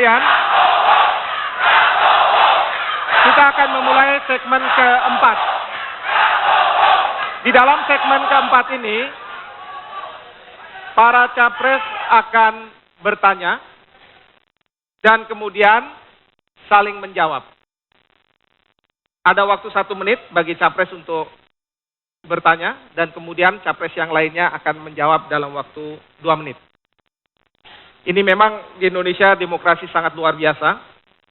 sekalian, kita akan memulai segmen keempat. Di dalam segmen keempat ini, para capres akan bertanya dan kemudian saling menjawab. Ada waktu 1 menit bagi capres untuk bertanya dan kemudian capres yang lainnya akan menjawab dalam waktu 2 menit. Ini memang di Indonesia demokrasi sangat luar biasa.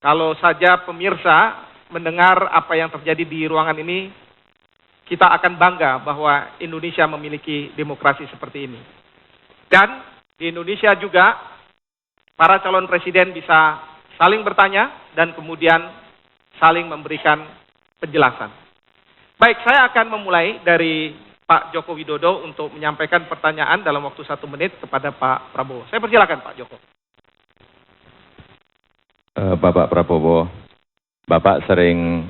Kalau saja pemirsa mendengar apa yang terjadi di ruangan ini, kita akan bangga bahwa Indonesia memiliki demokrasi seperti ini. Dan di Indonesia juga para calon presiden bisa saling bertanya dan kemudian saling memberikan penjelasan. Baik, saya akan memulai dari Pak Joko Widodo untuk menyampaikan pertanyaan dalam waktu 1 menit kepada Pak Prabowo. Saya persilakan Pak Joko. Bapak Prabowo, Bapak sering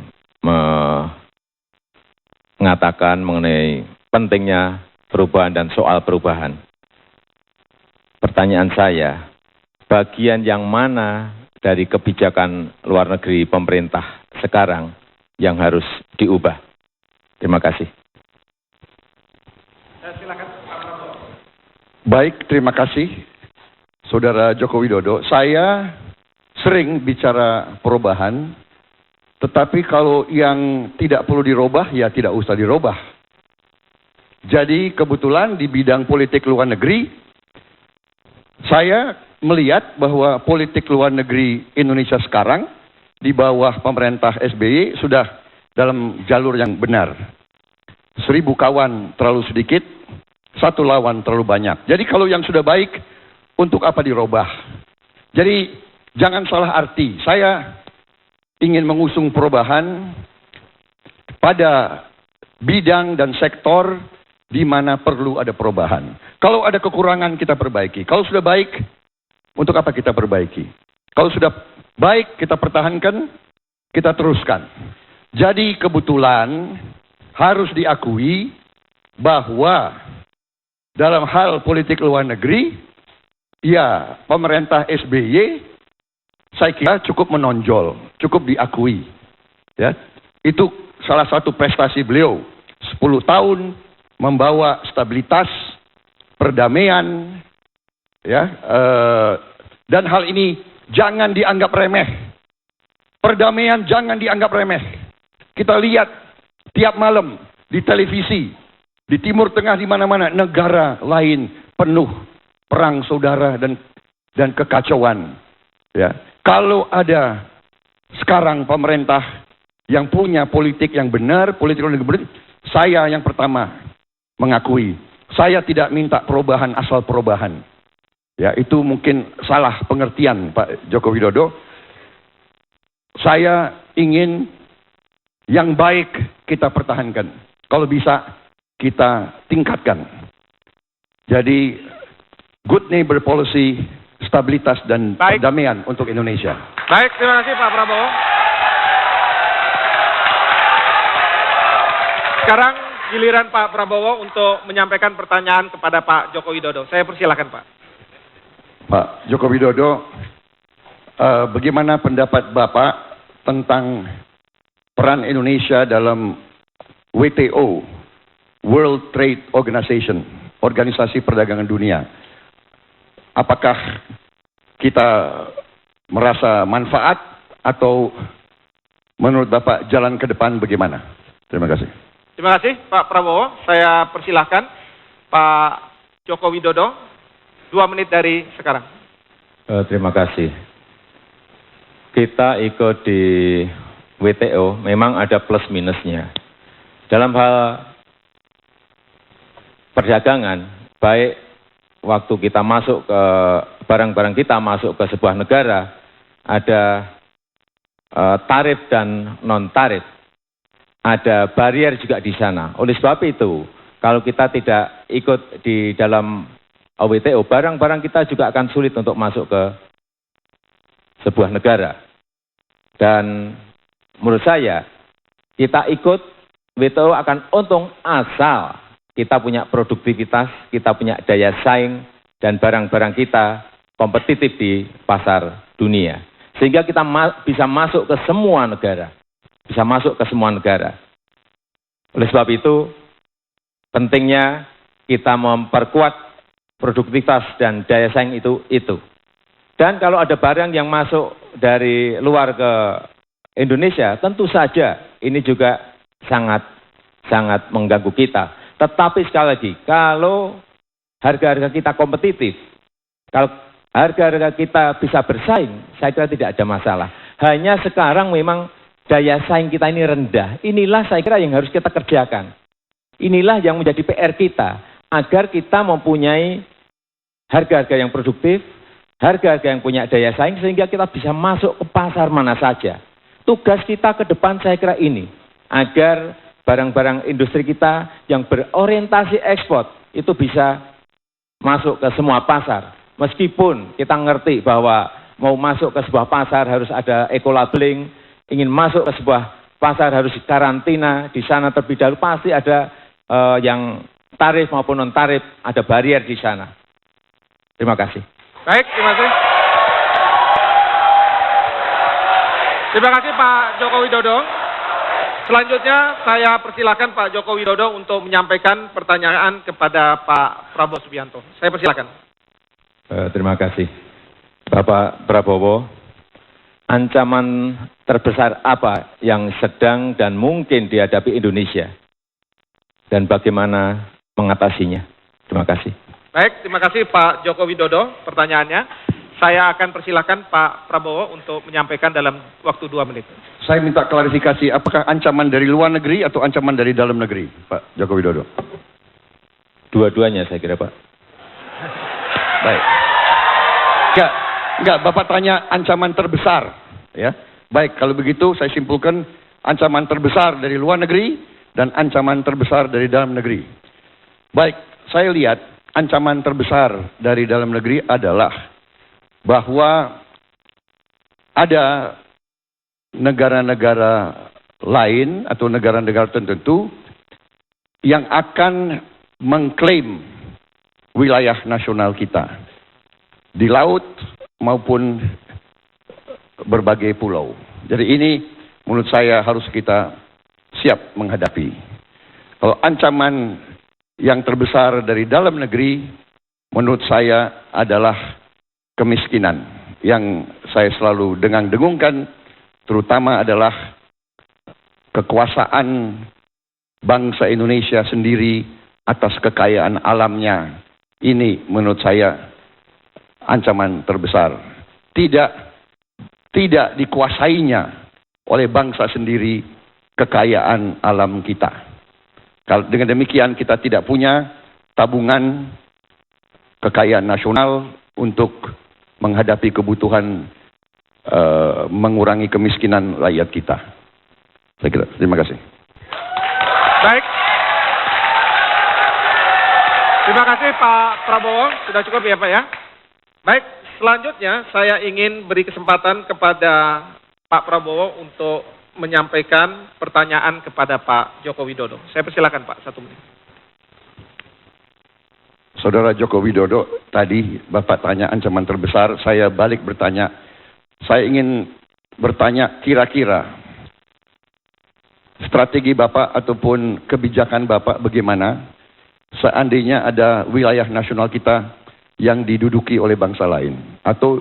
mengatakan mengenai pentingnya perubahan dan soal perubahan. Pertanyaan saya, bagian yang mana dari kebijakan luar negeri pemerintah sekarang yang harus diubah? Terima kasih. Silakan Pak Prabowo. Baik, terima kasih Saudara Joko Widodo. Saya sering bicara perubahan, tetapi kalau yang tidak perlu dirubah, ya tidak usah dirubah. Jadi kebetulan di bidang politik luar negeri, saya melihat bahwa politik luar negeri Indonesia sekarang di bawah pemerintah SBY sudah dalam jalur yang benar. 1000 kawan terlalu sedikit, 1 lawan terlalu banyak. Jadi kalau yang sudah baik, untuk apa dirubah? Jadi jangan salah arti, saya ingin mengusung perubahan pada bidang dan sektor di mana perlu ada perubahan. Kalau ada kekurangan kita perbaiki. Kalau sudah baik, untuk apa kita perbaiki? Kalau sudah baik kita pertahankan, kita teruskan. Jadi kebetulan harus diakui bahwa dalam hal politik luar negeri, ya pemerintah SBY saya kira cukup menonjol, cukup diakui. Ya, itu salah satu prestasi beliau. 10 tahun membawa stabilitas, perdamaian, ya, dan hal ini jangan dianggap remeh. Perdamaian jangan dianggap remeh. Kita lihat tiap malam di televisi, di Timur Tengah, di mana-mana negara lain penuh perang saudara dan kekacauan. Ya, kalau ada sekarang pemerintah yang punya politik yang benar, politik yang benar, saya yang pertama mengakui. Saya tidak minta perubahan asal perubahan. Ya, itu mungkin salah pengertian Pak Joko Widodo. Saya ingin yang baik kita pertahankan. Kalau bisa kita tingkatkan. Jadi good neighbor policy, stabilitas dan perdamaian untuk Indonesia. Baik, terima kasih Pak Prabowo. Sekarang giliran Pak Prabowo untuk menyampaikan pertanyaan kepada Pak Joko Widodo. Saya persilakan Pak. Pak Joko Widodo, bagaimana pendapat Bapak tentang peran Indonesia dalam WTO, World Trade Organization, Organisasi Perdagangan Dunia? Apakah kita merasa manfaat atau menurut Bapak jalan ke depan bagaimana? Terima kasih. Terima kasih Pak Prabowo. Saya persilahkan Pak Joko Widodo, 2 menit dari sekarang. Terima kasih. Kita ikut di WTO memang ada plus minusnya. Dalam hal perdagangan, baik waktu kita masuk ke barang-barang kita masuk ke sebuah negara, ada tarif dan non tarif, ada barrier juga di sana. Oleh sebab itu, kalau kita tidak ikut di dalam WTO, barang-barang kita juga akan sulit untuk masuk ke sebuah negara. Dan menurut saya, kita ikut WTO akan untung asal kita punya produktivitas, kita punya daya saing, dan barang-barang kita kompetitif di pasar dunia. Sehingga kita bisa masuk ke semua negara. Bisa masuk ke semua negara. Oleh sebab itu, pentingnya kita memperkuat produktivitas dan daya saing itu. Dan kalau ada barang yang masuk dari luar ke Indonesia, tentu saja ini juga sangat mengganggu kita. Tetapi sekali lagi, kalau harga-harga kita kompetitif, kalau harga-harga kita bisa bersaing, saya kira tidak ada masalah. Hanya sekarang memang daya saing kita ini rendah. Inilah saya kira yang harus kita kerjakan. Inilah yang menjadi PR kita, agar kita mempunyai harga-harga yang produktif, harga-harga yang punya daya saing, sehingga kita bisa masuk ke pasar mana saja. Tugas kita ke depan saya kira ini, agar barang-barang industri kita yang berorientasi ekspor itu bisa masuk ke semua pasar. Meskipun kita ngerti bahwa mau masuk ke sebuah pasar harus ada eco-labeling, ingin masuk ke sebuah pasar harus karantina, di sana terlebih dahulu pasti ada yang tarif maupun non-tarif, ada barier di sana. Terima kasih. Baik, terima kasih. Terima kasih Pak Joko Widodo. Selanjutnya saya persilakan Pak Joko Widodo untuk menyampaikan pertanyaan kepada Pak Prabowo Subianto. Saya persilakan. Terima kasih. Bapak Prabowo, ancaman terbesar apa yang sedang dan mungkin dihadapi Indonesia? Dan bagaimana mengatasinya? Terima kasih. Baik, terima kasih Pak Joko Widodo pertanyaannya. Saya akan persilakan Pak Prabowo untuk menyampaikan dalam waktu 2 menit. Saya minta klarifikasi, apakah ancaman dari luar negeri atau ancaman dari dalam negeri, Pak Joko Widodo? Dua-duanya saya kira, Pak. Baik. Enggak, Bapak tanya ancaman terbesar, ya. Baik, kalau begitu saya simpulkan ancaman terbesar dari luar negeri dan ancaman terbesar dari dalam negeri. Baik, saya lihat ancaman terbesar dari dalam negeri adalah bahwa ada negara-negara lain atau negara-negara tertentu yang akan mengklaim wilayah nasional kita di laut maupun berbagai pulau. Jadi ini menurut saya harus kita siap menghadapi. Kalau ancaman yang terbesar dari dalam negeri menurut saya adalah kemiskinan yang saya selalu dengung-dengungkan, terutama adalah kekuasaan bangsa Indonesia sendiri atas kekayaan alamnya. Ini menurut saya ancaman terbesar. Tidak dikuasainya oleh bangsa sendiri kekayaan alam kita. Kalau dengan demikian kita tidak punya tabungan kekayaan nasional untuk menghadapi kebutuhan mengurangi kemiskinan rakyat kita. Saya kira. Terima kasih. Baik. Terima kasih Pak Prabowo. Sudah cukup ya Pak ya. Baik, selanjutnya saya ingin beri kesempatan kepada Pak Prabowo untuk menyampaikan pertanyaan kepada Pak Joko Widodo. Saya persilakan Pak, 1 menit. Saudara Joko Widodo, tadi Bapak tanya ancaman terbesar, saya balik bertanya. Saya ingin bertanya kira-kira strategi Bapak ataupun kebijakan Bapak bagaimana seandainya ada wilayah nasional kita yang diduduki oleh bangsa lain atau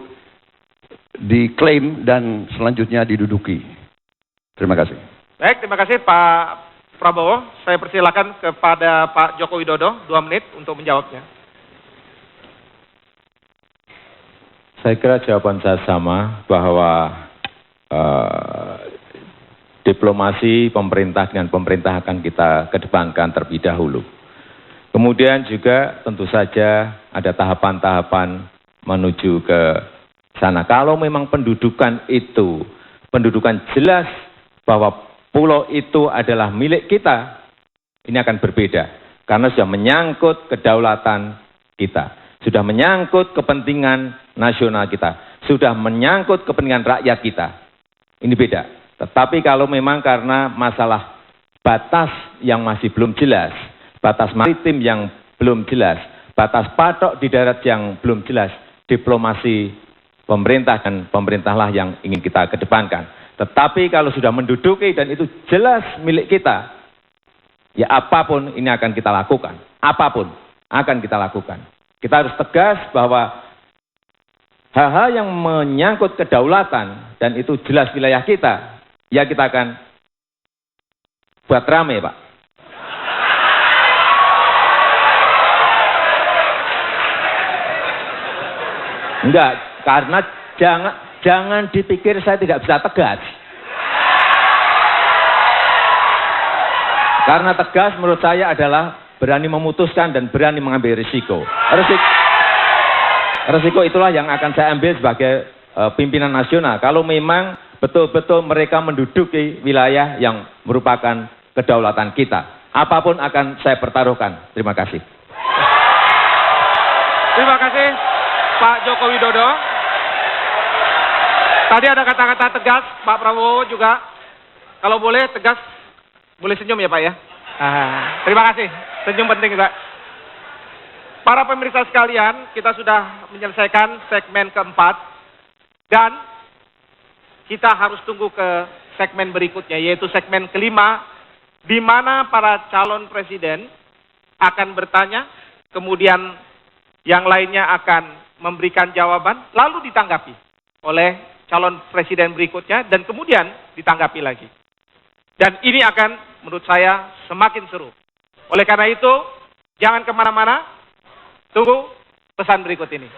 diklaim dan selanjutnya diduduki. Terima kasih. Baik, terima kasih Pak Prabowo. Saya persilakan kepada Pak Joko Widodo 2 menit untuk menjawabnya. Saya kira jawaban saya sama bahwa diplomasi pemerintah dengan pemerintah akan kita kedepankan terlebih dahulu. Kemudian juga tentu saja ada tahapan-tahapan menuju ke sana. Kalau memang pendudukan itu, pendudukan jelas bahwa pulau itu adalah milik kita, ini akan berbeda. Karena sudah menyangkut kedaulatan kita. Sudah menyangkut kepentingan nasional kita. Sudah menyangkut kepentingan rakyat kita. Ini beda. Tetapi kalau memang karena masalah batas yang masih belum jelas, batas maritim yang belum jelas, batas patok di darat yang belum jelas, diplomasi pemerintah dan pemerintahlah yang ingin kita kedepankan. Tetapi kalau sudah menduduki dan itu jelas milik kita, ya apapun ini akan kita lakukan. Apapun akan kita lakukan. Kita harus tegas bahwa hal-hal yang menyangkut kedaulatan dan itu jelas wilayah kita, ya kita akan buat rame, Pak. Enggak, karena jangan dipikir saya tidak bisa tegas. Karena tegas menurut saya adalah berani memutuskan dan berani mengambil risiko. Risiko itulah yang akan saya ambil sebagai pimpinan nasional. Kalau memang betul-betul mereka menduduki wilayah yang merupakan kedaulatan kita. Apapun akan saya pertaruhkan. Terima kasih. Terima kasih Pak Joko Widodo. Tadi ada kata-kata tegas, Pak Prabowo juga. Kalau boleh tegas, boleh senyum ya Pak ya. Terima kasih, senyum penting juga. Para pemirsa sekalian, kita sudah menyelesaikan segmen keempat. Dan kita harus tunggu ke segmen berikutnya, yaitu segmen kelima, di mana para calon presiden akan bertanya, kemudian yang lainnya akan memberikan jawaban, lalu ditanggapi oleh calon presiden berikutnya, dan kemudian ditanggapi lagi. Dan ini akan menurut saya semakin seru. Oleh karena itu, jangan kemana-mana, tunggu pesan berikut ini.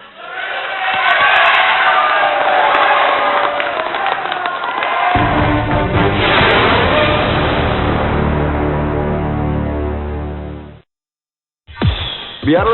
Biar